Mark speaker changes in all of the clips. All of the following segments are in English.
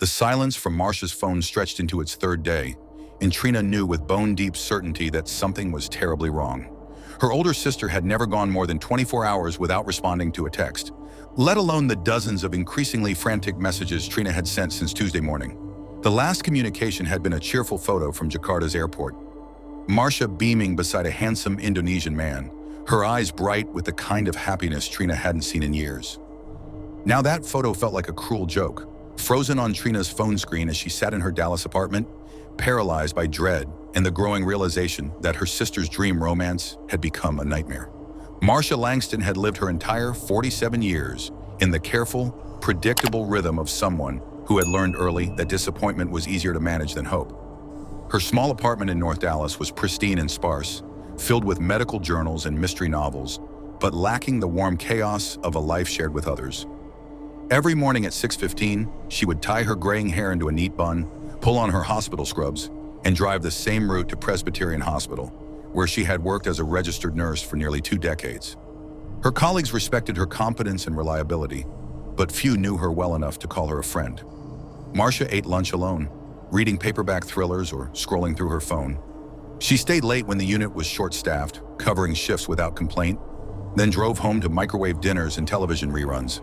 Speaker 1: The silence from Marsha's phone stretched into its third day, and Trina knew with bone-deep certainty that something was terribly wrong. Her older sister had never gone more than 24 hours without responding to a text, let alone the dozens of increasingly frantic messages Trina had sent since Tuesday morning. The last communication had been a cheerful photo from Jakarta's airport. Marsha beaming beside a handsome Indonesian man, her eyes bright with the kind of happiness Trina hadn't seen in years. Now that photo felt like a cruel joke, frozen on Trina's phone screen as she sat in her Dallas apartment, paralyzed by dread and the growing realization that her sister's dream romance had become a nightmare. Marsha Langston had lived her entire 47 years in the careful, predictable rhythm of someone who had learned early that disappointment was easier to manage than hope. Her small apartment in North Dallas was pristine and sparse, filled with medical journals and mystery novels, but lacking the warm chaos of a life shared with others. Every morning at 6:15, she would tie her graying hair into a neat bun, pull on her hospital scrubs, and drive the same route to Presbyterian Hospital, where she had worked as a registered nurse for nearly 2 decades. Her colleagues respected her competence and reliability, but few knew her well enough to call her a friend. Marsha ate lunch alone, reading paperback thrillers or scrolling through her phone. She stayed late when the unit was short-staffed, covering shifts without complaint, then drove home to microwave dinners and television reruns.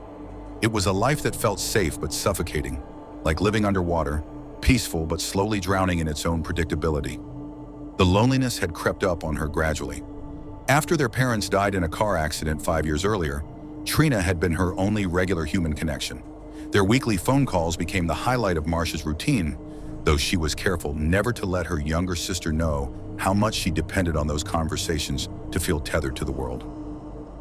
Speaker 1: It was a life that felt safe but suffocating, like living underwater, peaceful but slowly drowning in its own predictability. The loneliness had crept up on her gradually. After their parents died in a car accident 5 years earlier, Trina had been her only regular human connection. Their weekly phone calls became the highlight of Marsha's routine, though she was careful never to let her younger sister know how much she depended on those conversations to feel tethered to the world.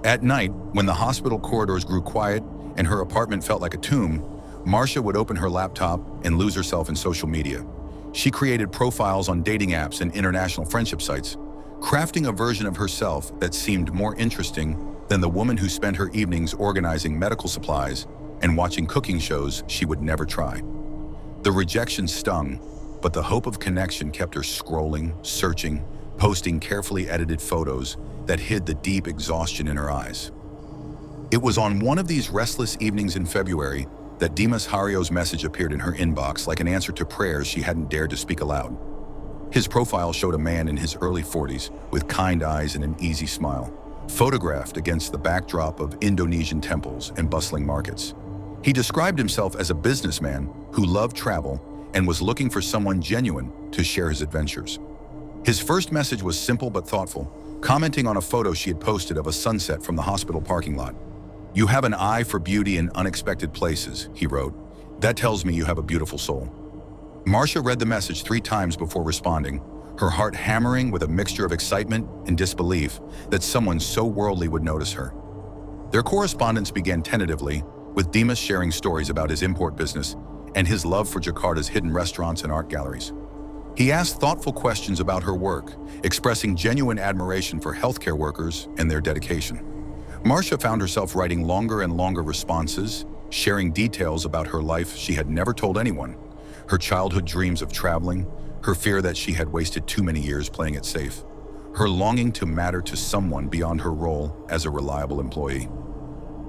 Speaker 1: At night, when the hospital corridors grew quiet and her apartment felt like a tomb, Marsha would open her laptop and lose herself in social media. She created profiles on dating apps and international friendship sites, crafting a version of herself that seemed more interesting than the woman who spent her evenings organizing medical supplies and watching cooking shows she would never try. The rejection stung, but the hope of connection kept her scrolling, searching, posting carefully edited photos that hid the deep exhaustion in her eyes. It was on one of these restless evenings in February that Dimas Hario's message appeared in her inbox like an answer to prayers she hadn't dared to speak aloud. His profile showed a man in his early 40s with kind eyes and an easy smile, photographed against the backdrop of Indonesian temples and bustling markets. He described himself as a businessman who loved travel and was looking for someone genuine to share his adventures. His first message was simple but thoughtful, commenting on a photo she had posted of a sunset from the hospital parking lot. "You have an eye for beauty in unexpected places," he wrote. "That tells me you have a beautiful soul." Marsha read the message 3 times before responding, her heart hammering with a mixture of excitement and disbelief that someone so worldly would notice her. Their correspondence began tentatively, with Dimas sharing stories about his import business and his love for Jakarta's hidden restaurants and art galleries. He asked thoughtful questions about her work, expressing genuine admiration for healthcare workers and their dedication. Marsha found herself writing longer and longer responses, sharing details about her life she had never told anyone, her childhood dreams of traveling, her fear that she had wasted too many years playing it safe, her longing to matter to someone beyond her role as a reliable employee.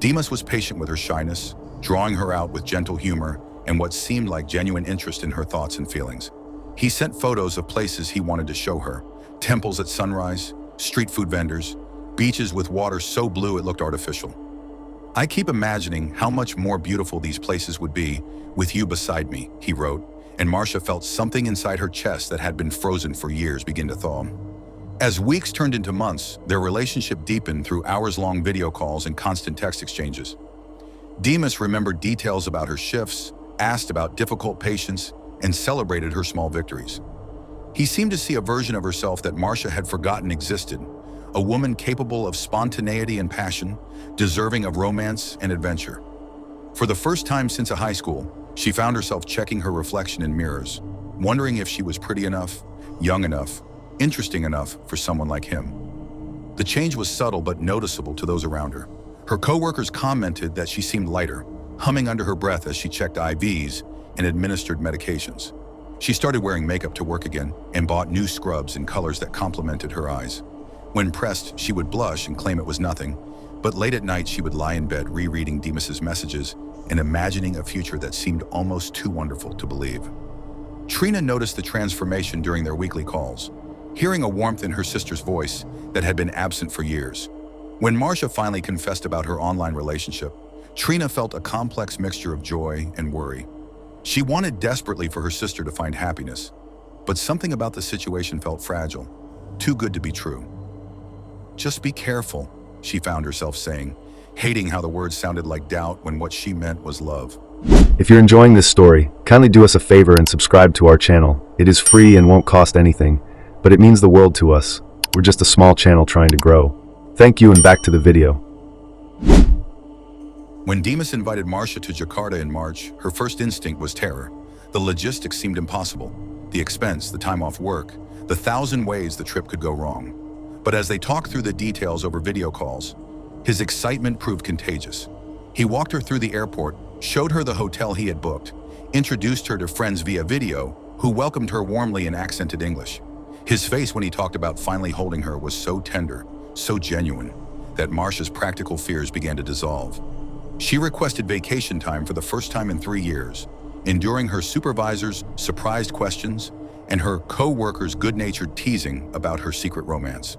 Speaker 1: Dimas was patient with her shyness, drawing her out with gentle humor and what seemed like genuine interest in her thoughts and feelings. He sent photos of places he wanted to show her, temples at sunrise, street food vendors, beaches with water so blue it looked artificial. "I keep imagining how much more beautiful these places would be with you beside me," he wrote, and Marsha felt something inside her chest that had been frozen for years begin to thaw. As weeks turned into months, their relationship deepened through hours-long video calls and constant text exchanges. Dimas remembered details about her shifts, asked about difficult patients, and celebrated her small victories. He seemed to see a version of herself that Marsha had forgotten existed, a woman capable of spontaneity and passion, deserving of romance and adventure. For the first time since high school, she found herself checking her reflection in mirrors, wondering if she was pretty enough, young enough, interesting enough for someone like him. The change was subtle but noticeable to those around her. Her coworkers commented that she seemed lighter, humming under her breath as she checked IVs and administered medications. She started wearing makeup to work again and bought new scrubs in colors that complemented her eyes. When pressed, she would blush and claim it was nothing, but late at night she would lie in bed rereading Dimas's messages and imagining a future that seemed almost too wonderful to believe. Trina noticed the transformation during their weekly calls, hearing a warmth in her sister's voice that had been absent for years. When Marsha finally confessed about her online relationship, Trina felt a complex mixture of joy and worry. She wanted desperately for her sister to find happiness, but something about the situation felt fragile, too good to be true. "Just be careful," she found herself saying, hating how the words sounded like doubt when what she meant was love.
Speaker 2: If you're enjoying this story, kindly do us a favor and subscribe to our channel. It is free and won't cost anything, but it means the world to us. We're just a small channel trying to grow. Thank you, and back to the video.
Speaker 1: When Dimas invited Marsha to Jakarta in March, her first instinct was terror. The logistics seemed impossible. The expense, the time off work, the 1,000 ways the trip could go wrong. But as they talked through the details over video calls, his excitement proved contagious. He walked her through the airport, showed her the hotel he had booked, introduced her to friends via video, who welcomed her warmly in accented English. His face when he talked about finally holding her was so tender, so genuine, that Marsha's practical fears began to dissolve. She requested vacation time for the first time in 3 years, enduring her supervisor's surprised questions and her co-workers' good-natured teasing about her secret romance.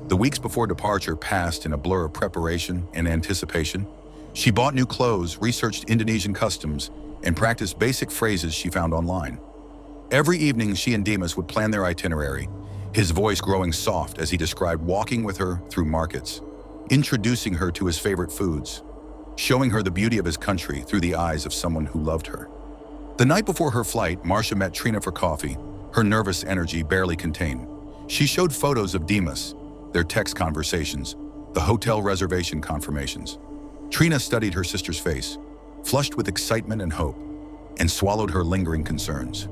Speaker 1: The weeks before departure passed in a blur of preparation and anticipation. She bought new clothes, researched Indonesian customs, and practiced basic phrases she found online. Every evening, she and Dimas would plan their itinerary, his voice growing soft as he described walking with her through markets, introducing her to his favorite foods, showing her the beauty of his country through the eyes of someone who loved her. The night before her flight, Marsha met Trina for coffee, her nervous energy barely contained. She showed photos of Dimas, their text conversations, the hotel reservation confirmations. Trina studied her sister's face, flushed with excitement and hope, and swallowed her lingering concerns.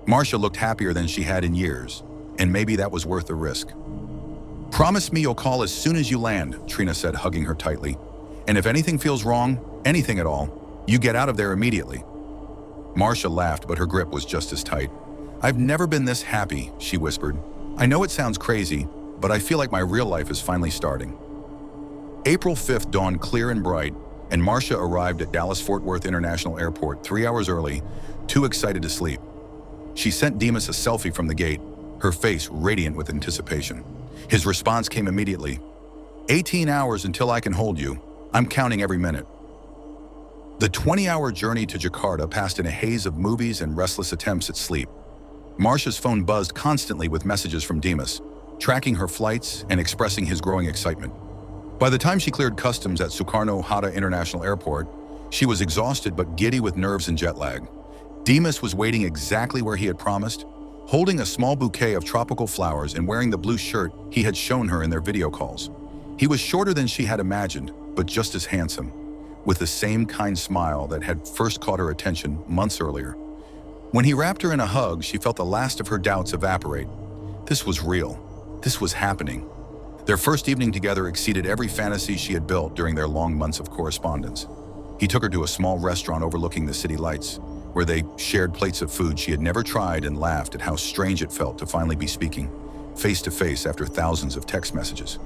Speaker 1: Marsha looked happier than she had in years, and maybe that was worth the risk. "Promise me you'll call as soon as you land," Trina said, hugging her tightly. "And if anything feels wrong, anything at all, you get out of there immediately." Marsha laughed, but her grip was just as tight. "I've never been this happy," she whispered. "I know it sounds crazy, but I feel like my real life is finally starting." April 5th dawned clear and bright, and Marsha arrived at Dallas-Fort Worth International Airport 3 hours early, too excited to sleep. She sent Dimas a selfie from the gate, her face radiant with anticipation. His response came immediately. 18 hours until I can hold you. I'm counting every minute." The 20-hour journey to Jakarta passed in a haze of movies and restless attempts at sleep. Marsha's phone buzzed constantly with messages from Dimas, tracking her flights and expressing his growing excitement. By the time she cleared customs at Soekarno-Hatta International Airport, she was exhausted but giddy with nerves and jet lag. Dimas was waiting exactly where he had promised, holding a small bouquet of tropical flowers and wearing the blue shirt he had shown her in their video calls. He was shorter than she had imagined, but just as handsome, with the same kind smile that had first caught her attention months earlier. When he wrapped her in a hug, she felt the last of her doubts evaporate. This was real. This was happening. Their first evening together exceeded every fantasy she had built during their long months of correspondence. He took her to a small restaurant overlooking the city lights, where they shared plates of food she had never tried and laughed at how strange it felt to finally be speaking, face to face after thousands of text messages.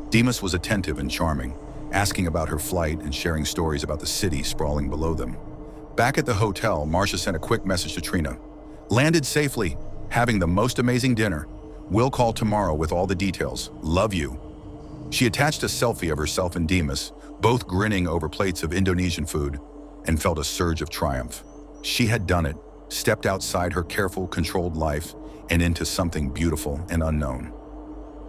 Speaker 1: Dimas was attentive and charming, asking about her flight and sharing stories about the city sprawling below them. Back at the hotel, Marsha sent a quick message to Trina. "Landed safely, having the most amazing dinner. We'll call tomorrow with all the details. Love you." She attached a selfie of herself and Dimas, both grinning over plates of Indonesian food, and felt a surge of triumph. She had done it, stepped outside her careful, controlled life and into something beautiful and unknown.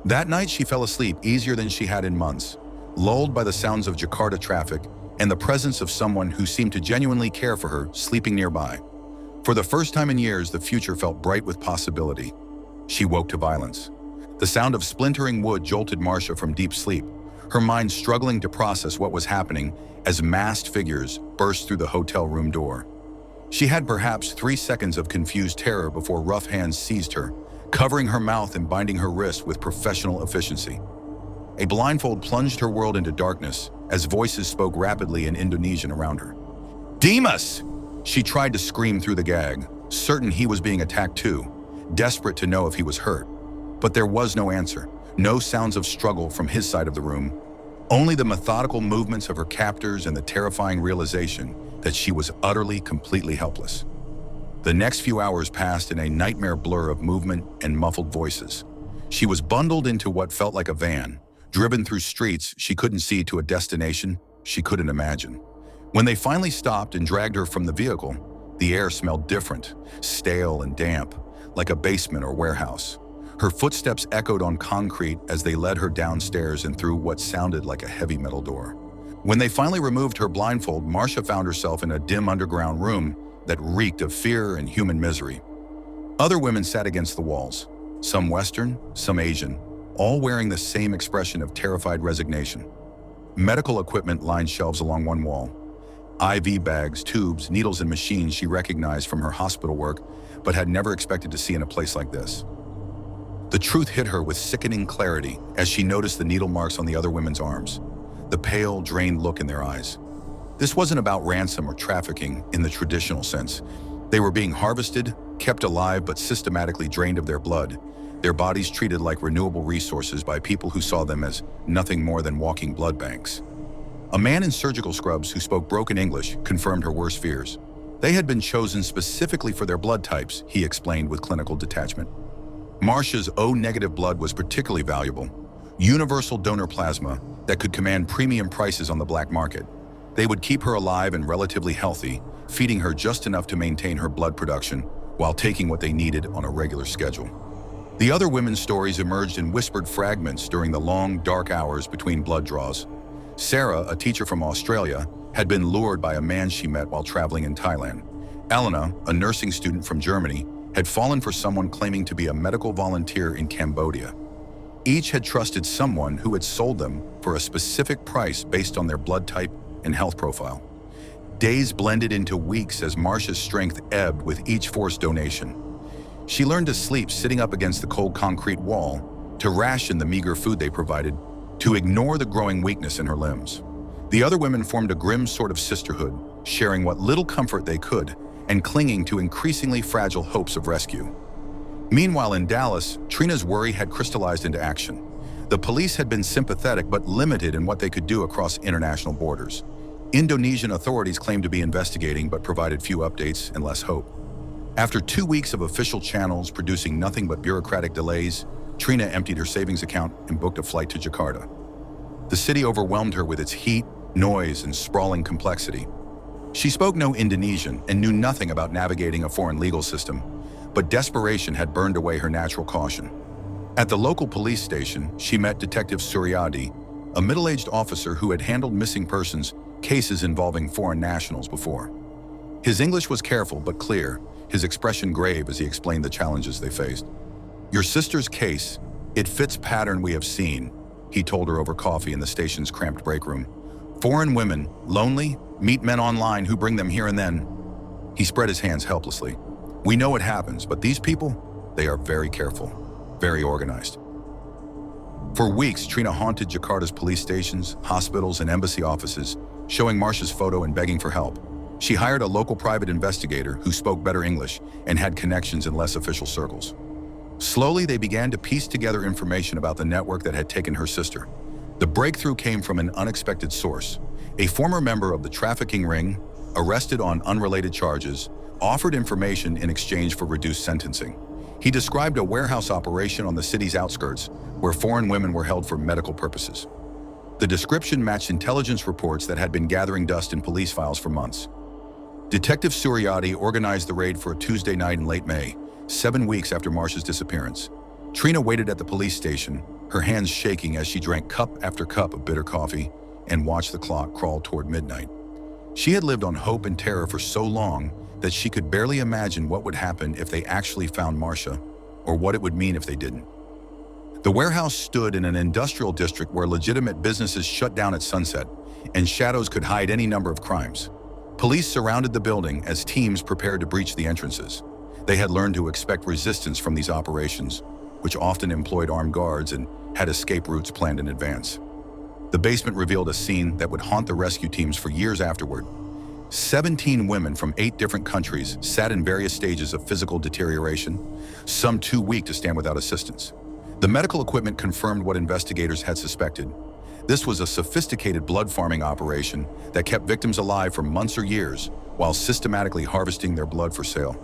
Speaker 1: That night she fell asleep easier than she had in months, lulled by the sounds of Jakarta traffic and the presence of someone who seemed to genuinely care for her sleeping nearby. For the first time in years, the future felt bright with possibility. She woke to violence. The sound of splintering wood jolted Marsha from deep sleep, her mind struggling to process what was happening as masked figures burst through the hotel room door. She had perhaps 3 seconds of confused terror before rough hands seized her, covering her mouth and binding her wrist with professional efficiency. A blindfold plunged her world into darkness as voices spoke rapidly in Indonesian around her. "Dimas!" She tried to scream through the gag, certain he was being attacked too, desperate to know if he was hurt. But there was no answer, no sounds of struggle from his side of the room. Only the methodical movements of her captors and the terrifying realization that she was utterly, completely helpless. The next few hours passed in a nightmare blur of movement and muffled voices. She was bundled into what felt like a van, driven through streets she couldn't see to a destination she couldn't imagine. When they finally stopped and dragged her from the vehicle, the air smelled different, stale and damp, like a basement or warehouse. Her footsteps echoed on concrete as they led her downstairs and through what sounded like a heavy metal door. When they finally removed her blindfold, Marsha found herself in a dim underground room that reeked of fear and human misery. Other women sat against the walls, some Western, some Asian, all wearing the same expression of terrified resignation. Medical equipment lined shelves along one wall. IV bags, tubes, needles, and machines she recognized from her hospital work, but had never expected to see in a place like this. The truth hit her with sickening clarity as she noticed the needle marks on the other women's arms, the pale, drained look in their eyes. This wasn't about ransom or trafficking in the traditional sense. They were being harvested, kept alive, but systematically drained of their blood, their bodies treated like renewable resources by people who saw them as nothing more than walking blood banks. A man in surgical scrubs who spoke broken English confirmed her worst fears. They had been chosen specifically for their blood types, he explained with clinical detachment. Marsha's O-negative blood was particularly valuable, universal donor plasma that could command premium prices on the black market. They would keep her alive and relatively healthy, feeding her just enough to maintain her blood production while taking what they needed on a regular schedule. The other women's stories emerged in whispered fragments during the long, dark hours between blood draws. Sarah, a teacher from Australia, had been lured by a man she met while traveling in Thailand. Elena, a nursing student from Germany, had fallen for someone claiming to be a medical volunteer in Cambodia. Each had trusted someone who had sold them for a specific price based on their blood type and health profile. Days blended into weeks as Marsha's strength ebbed with each forced donation. She learned to sleep sitting up against the cold concrete wall, to ration the meager food they provided, to ignore the growing weakness in her limbs. The other women formed a grim sort of sisterhood, sharing what little comfort they could and clinging to increasingly fragile hopes of rescue. Meanwhile, in Dallas, Trina's worry had crystallized into action. The police had been sympathetic but limited in what they could do across international borders. Indonesian authorities claimed to be investigating but provided few updates and less hope. After 2 weeks of official channels producing nothing but bureaucratic delays, Trina emptied her savings account and booked a flight to Jakarta. The city overwhelmed her with its heat, noise, and sprawling complexity. She spoke no Indonesian and knew nothing about navigating a foreign legal system, but desperation had burned away her natural caution. At the local police station, she met Detective Suryadi, a middle-aged officer who had handled missing persons cases involving foreign nationals before. His English was careful but clear, his expression grave as he explained the challenges they faced. "Your sister's case, it fits pattern we have seen," he told her over coffee in the station's cramped break room. "Foreign women, lonely, meet men online who bring them here and then." He spread his hands helplessly. "We know it happens, but these people, they are very careful, very organized." For weeks, Trina haunted Jakarta's police stations, hospitals, and embassy offices, showing Marsha's photo and begging for help. She hired a local private investigator who spoke better English and had connections in less official circles. Slowly, they began to piece together information about the network that had taken her sister. The breakthrough came from an unexpected source. A former member of the trafficking ring, arrested on unrelated charges, offered information in exchange for reduced sentencing. He described a warehouse operation on the city's outskirts where foreign women were held for medical purposes. The description matched intelligence reports that had been gathering dust in police files for months. Detective Suryadi organized the raid for a Tuesday night in late May, 7 weeks after Marsha's disappearance. Trina waited at the police station, her hands shaking as she drank cup after cup of bitter coffee and watched the clock crawl toward midnight. She had lived on hope and terror for so long that she could barely imagine what would happen if they actually found Marsha, or what it would mean if they didn't. The warehouse stood in an industrial district where legitimate businesses shut down at sunset, and shadows could hide any number of crimes. Police surrounded the building as teams prepared to breach the entrances. They had learned to expect resistance from these operations, which often employed armed guards and had escape routes planned in advance. The basement revealed a scene that would haunt the rescue teams for years afterward. 17 women from 8 different countries sat in various stages of physical deterioration, some too weak to stand without assistance. The medical equipment confirmed what investigators had suspected. This was a sophisticated blood farming operation that kept victims alive for months or years while systematically harvesting their blood for sale.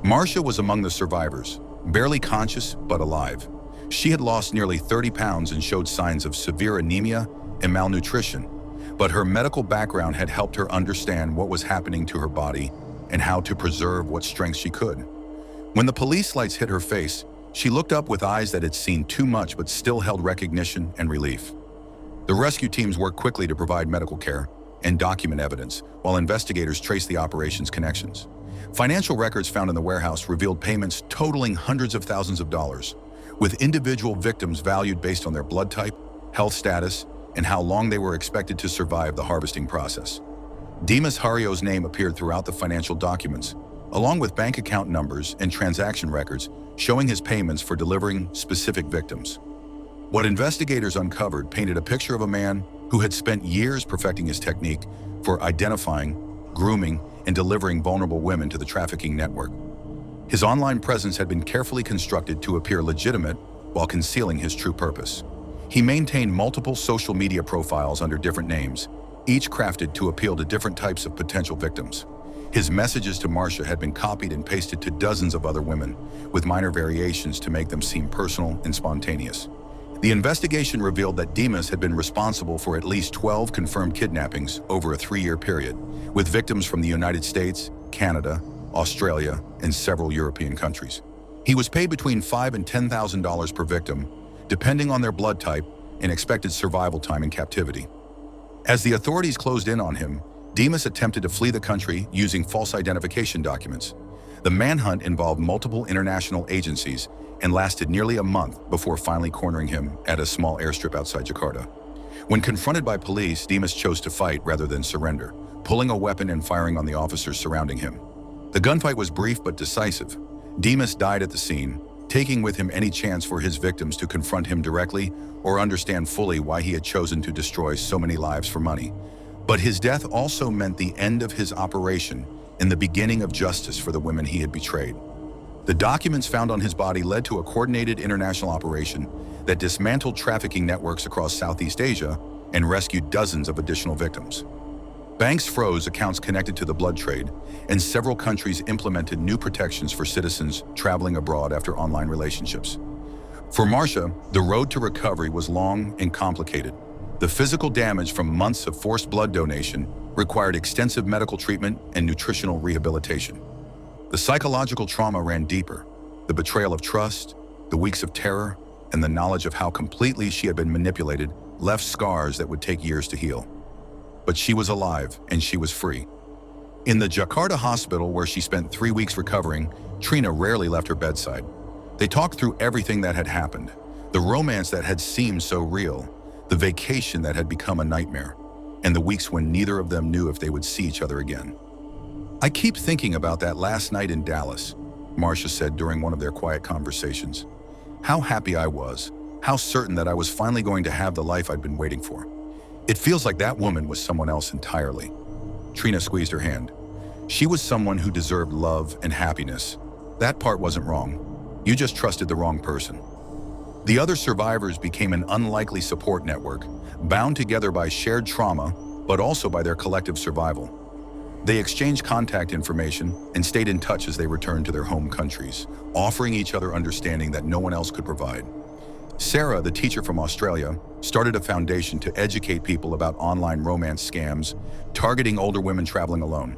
Speaker 1: Marsha was among the survivors, barely conscious but alive. She had lost nearly 30 pounds and showed signs of severe anemia and malnutrition, but her medical background had helped her understand what was happening to her body and how to preserve what strength she could. When the police lights hit her face, she looked up with eyes that had seen too much but still held recognition and relief. The rescue teams worked quickly to provide medical care and document evidence, while investigators traced the operation's connections. Financial records found in the warehouse revealed payments totaling hundreds of thousands of dollars, with individual victims valued based on their blood type, health status, and how long they were expected to survive the harvesting process. Dimas Hario's name appeared throughout the financial documents, along with bank account numbers and transaction records showing his payments for delivering specific victims. What investigators uncovered painted a picture of a man who had spent years perfecting his technique for identifying, grooming, and delivering vulnerable women to the trafficking network. His online presence had been carefully constructed to appear legitimate while concealing his true purpose. He maintained multiple social media profiles under different names, each crafted to appeal to different types of potential victims. His messages to Marsha had been copied and pasted to dozens of other women, with minor variations to make them seem personal and spontaneous. The investigation revealed that Dimas had been responsible for at least 12 confirmed kidnappings over a 3-year period, with victims from the United States, Canada, Australia, and several European countries. He was paid between $5,000 and $10,000 per victim, depending on their blood type and expected survival time in captivity. As the authorities closed in on him, Dimas attempted to flee the country using false identification documents. The manhunt involved multiple international agencies and lasted nearly a month before finally cornering him at a small airstrip outside Jakarta. When confronted by police, Dimas chose to fight rather than surrender, pulling a weapon and firing on the officers surrounding him. The gunfight was brief but decisive. Dimas died at the scene, taking with him any chance for his victims to confront him directly or understand fully why he had chosen to destroy so many lives for money. But his death also meant the end of his operation and the beginning of justice for the women he had betrayed. The documents found on his body led to a coordinated international operation that dismantled trafficking networks across Southeast Asia and rescued dozens of additional victims. Banks froze accounts connected to the blood trade, and several countries implemented new protections for citizens traveling abroad after online relationships. For Marsha, the road to recovery was long and complicated. The physical damage from months of forced blood donation required extensive medical treatment and nutritional rehabilitation. The psychological trauma ran deeper. The betrayal of trust, the weeks of terror, and the knowledge of how completely she had been manipulated left scars that would take years to heal. But she was alive and she was free. In the Jakarta hospital where she spent 3 weeks recovering, Trina rarely left her bedside. They talked through everything that had happened, the romance that had seemed so real, the vacation that had become a nightmare, and the weeks when neither of them knew if they would see each other again. "I keep thinking about that last night in Dallas," Marsha said during one of their quiet conversations. "How happy I was, how certain that I was finally going to have the life I'd been waiting for. It feels like that woman was someone else entirely." Trina squeezed her hand. "She was someone who deserved love and happiness. That part wasn't wrong. You just trusted the wrong person." The other survivors became an unlikely support network, bound together by shared trauma, but also by their collective survival. They exchanged contact information and stayed in touch as they returned to their home countries, offering each other understanding that no one else could provide. Sarah, the teacher from Australia, started a foundation to educate people about online romance scams, targeting older women traveling alone.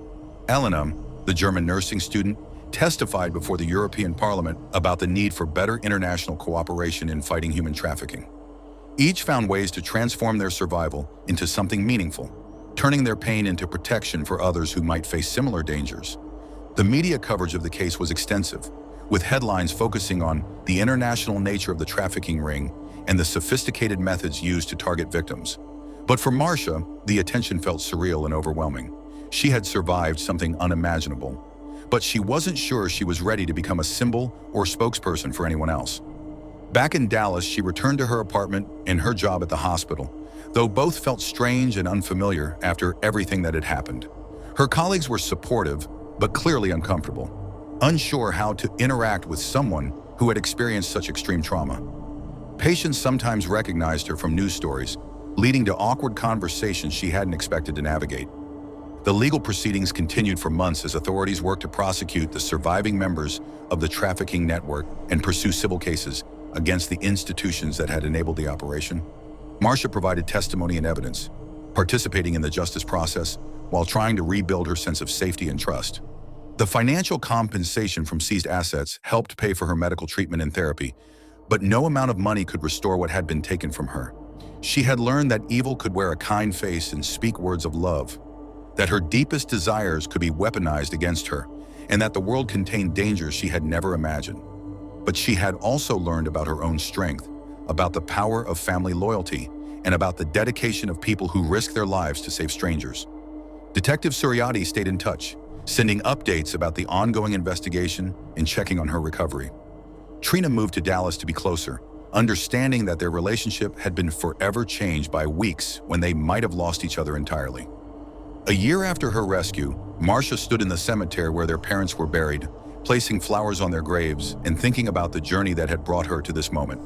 Speaker 1: Elena, the German nursing student, testified before the European Parliament about the need for better international cooperation in fighting human trafficking. Each found ways to transform their survival into something meaningful, turning their pain into protection for others who might face similar dangers. The media coverage of the case was extensive, with headlines focusing on the international nature of the trafficking ring and the sophisticated methods used to target victims. But for Marsha, the attention felt surreal and overwhelming. She had survived something unimaginable, but she wasn't sure she was ready to become a symbol or spokesperson for anyone else. Back in Dallas, she returned to her apartment and her job at the hospital, though both felt strange and unfamiliar after everything that had happened. Her colleagues were supportive, but clearly uncomfortable, unsure how to interact with someone who had experienced such extreme trauma. Patients sometimes recognized her from news stories, leading to awkward conversations she hadn't expected to navigate. The legal proceedings continued for months as authorities worked to prosecute the surviving members of the trafficking network and pursue civil cases against the institutions that had enabled the operation. Marsha provided testimony and evidence, participating in the justice process while trying to rebuild her sense of safety and trust. The financial compensation from seized assets helped pay for her medical treatment and therapy, but no amount of money could restore what had been taken from her. She had learned that evil could wear a kind face and speak words of love, that her deepest desires could be weaponized against her, and that the world contained dangers she had never imagined. But she had also learned about her own strength, about the power of family loyalty, and about the dedication of people who risk their lives to save strangers. Detective Suryati stayed in touch, sending updates about the ongoing investigation and checking on her recovery. Trina moved to Dallas to be closer, understanding that their relationship had been forever changed by weeks when they might have lost each other entirely. A year after her rescue, Marsha stood in the cemetery where their parents were buried, placing flowers on their graves and thinking about the journey that had brought her to this moment.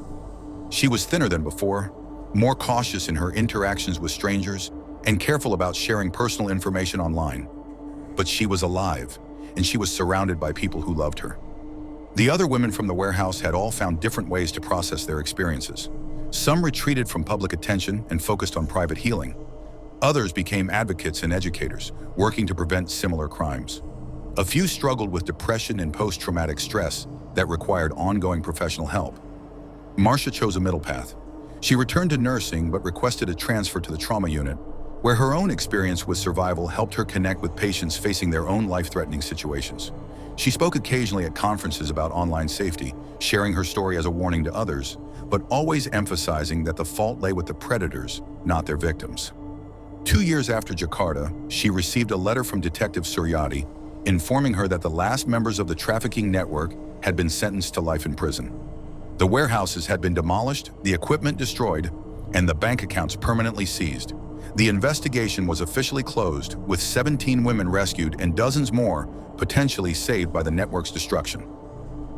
Speaker 1: She was thinner than before, more cautious in her interactions with strangers, and careful about sharing personal information online. But she was alive, and she was surrounded by people who loved her. The other women from the warehouse had all found different ways to process their experiences. Some retreated from public attention and focused on private healing. Others became advocates and educators, working to prevent similar crimes. A few struggled with depression and post-traumatic stress that required ongoing professional help. Marsha chose a middle path. She returned to nursing but requested a transfer to the trauma unit, where her own experience with survival helped her connect with patients facing their own life-threatening situations. She spoke occasionally at conferences about online safety, sharing her story as a warning to others, but always emphasizing that the fault lay with the predators, not their victims. 2 years after Jakarta, she received a letter from Detective Suryati informing her that the last members of the trafficking network had been sentenced to life in prison. The warehouses had been demolished, the equipment destroyed, and the bank accounts permanently seized. The investigation was officially closed, with 17 women rescued and dozens more potentially saved by the network's destruction.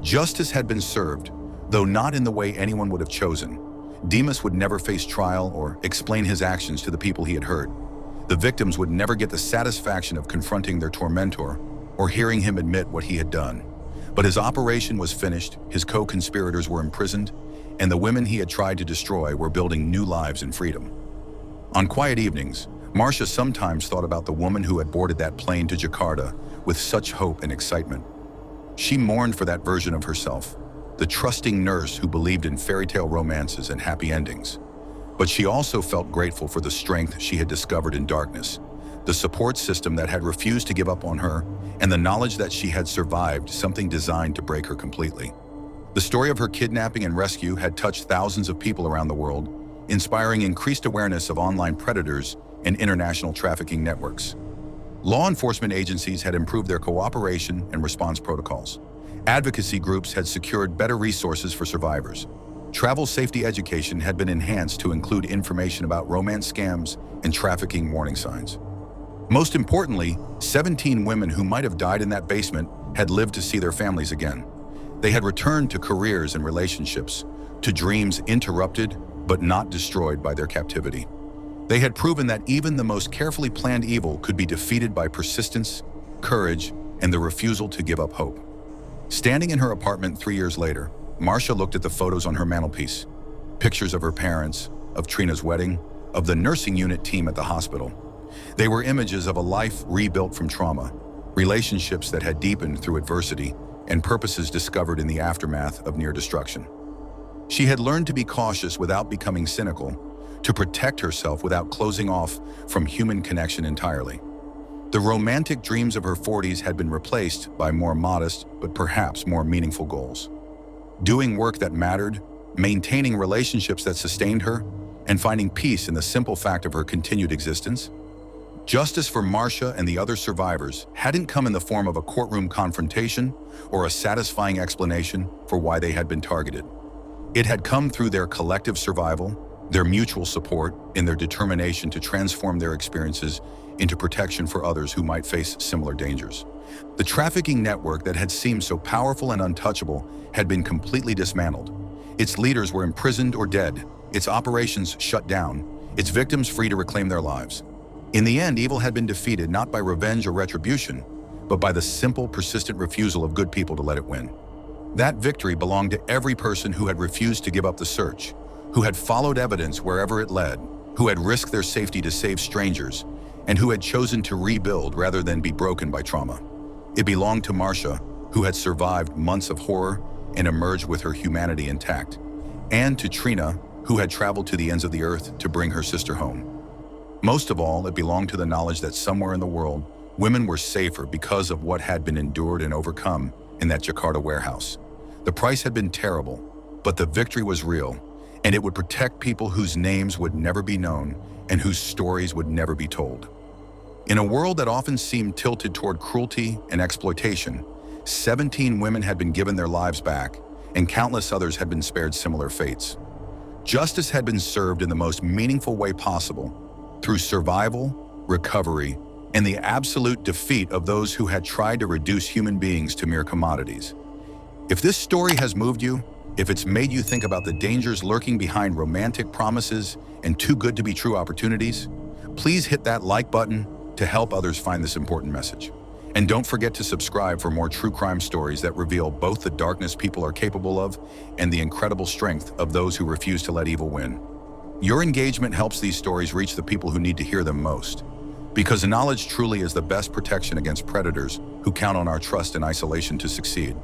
Speaker 1: Justice had been served, though not in the way anyone would have chosen. Demas would never face trial or explain his actions to the people he had hurt. The victims would never get the satisfaction of confronting their tormentor or hearing him admit what he had done. But his operation was finished, his co-conspirators were imprisoned, and the women he had tried to destroy were building new lives in freedom. On quiet evenings, Marsha sometimes thought about the woman who had boarded that plane to Jakarta with such hope and excitement. She mourned for that version of herself, the trusting nurse who believed in fairy tale romances and happy endings. But she also felt grateful for the strength she had discovered in darkness, the support system that had refused to give up on her, and the knowledge that she had survived something designed to break her completely. The story of her kidnapping and rescue had touched thousands of people around the world, inspiring increased awareness of online predators and international trafficking networks. Law enforcement agencies had improved their cooperation and response protocols. Advocacy groups had secured better resources for survivors. Travel safety education had been enhanced to include information about romance scams and trafficking warning signs. Most importantly, 17 women who might have died in that basement had lived to see their families again. They had returned to careers and relationships, to dreams interrupted but not destroyed by their captivity. They had proven that even the most carefully planned evil could be defeated by persistence, courage, and the refusal to give up hope. Standing in her apartment 3 years later, Marsha looked at the photos on her mantelpiece. Pictures of her parents, of Trina's wedding, of the nursing unit team at the hospital. They were images of a life rebuilt from trauma, relationships that had deepened through adversity, and purposes discovered in the aftermath of near destruction. She had learned to be cautious without becoming cynical, to protect herself without closing off from human connection entirely. The romantic dreams of her 40s had been replaced by more modest but perhaps more meaningful goals. Doing work that mattered, maintaining relationships that sustained her, and finding peace in the simple fact of her continued existence. Justice for Marsha and the other survivors hadn't come in the form of a courtroom confrontation or a satisfying explanation for why they had been targeted. It had come through their collective survival, their mutual support, and their determination to transform their experiences into protection for others who might face similar dangers. The trafficking network that had seemed so powerful and untouchable had been completely dismantled. Its leaders were imprisoned or dead, its operations shut down, its victims free to reclaim their lives. In the end, evil had been defeated not by revenge or retribution, but by the simple, persistent refusal of good people to let it win. That victory belonged to every person who had refused to give up the search, who had followed evidence wherever it led, who had risked their safety to save strangers, and who had chosen to rebuild rather than be broken by trauma. It belonged to Marsha, who had survived months of horror and emerged with her humanity intact, and to Trina, who had traveled to the ends of the earth to bring her sister home. Most of all, it belonged to the knowledge that somewhere in the world, women were safer because of what had been endured and overcome in that Jakarta warehouse. The price had been terrible, but the victory was real, and it would protect people whose names would never be known and whose stories would never be told. In a world that often seemed tilted toward cruelty and exploitation, 17 women had been given their lives back, and countless others had been spared similar fates. Justice had been served in the most meaningful way possible, through survival, recovery, and the absolute defeat of those who had tried to reduce human beings to mere commodities. If this story has moved you, if it's made you think about the dangers lurking behind romantic promises and too good to be true opportunities, please hit that like button to help others find this important message. And don't forget to subscribe for more true crime stories that reveal both the darkness people are capable of and the incredible strength of those who refuse to let evil win. Your engagement helps these stories reach the people who need to hear them most, because knowledge truly is the best protection against predators who count on our trust and isolation to succeed.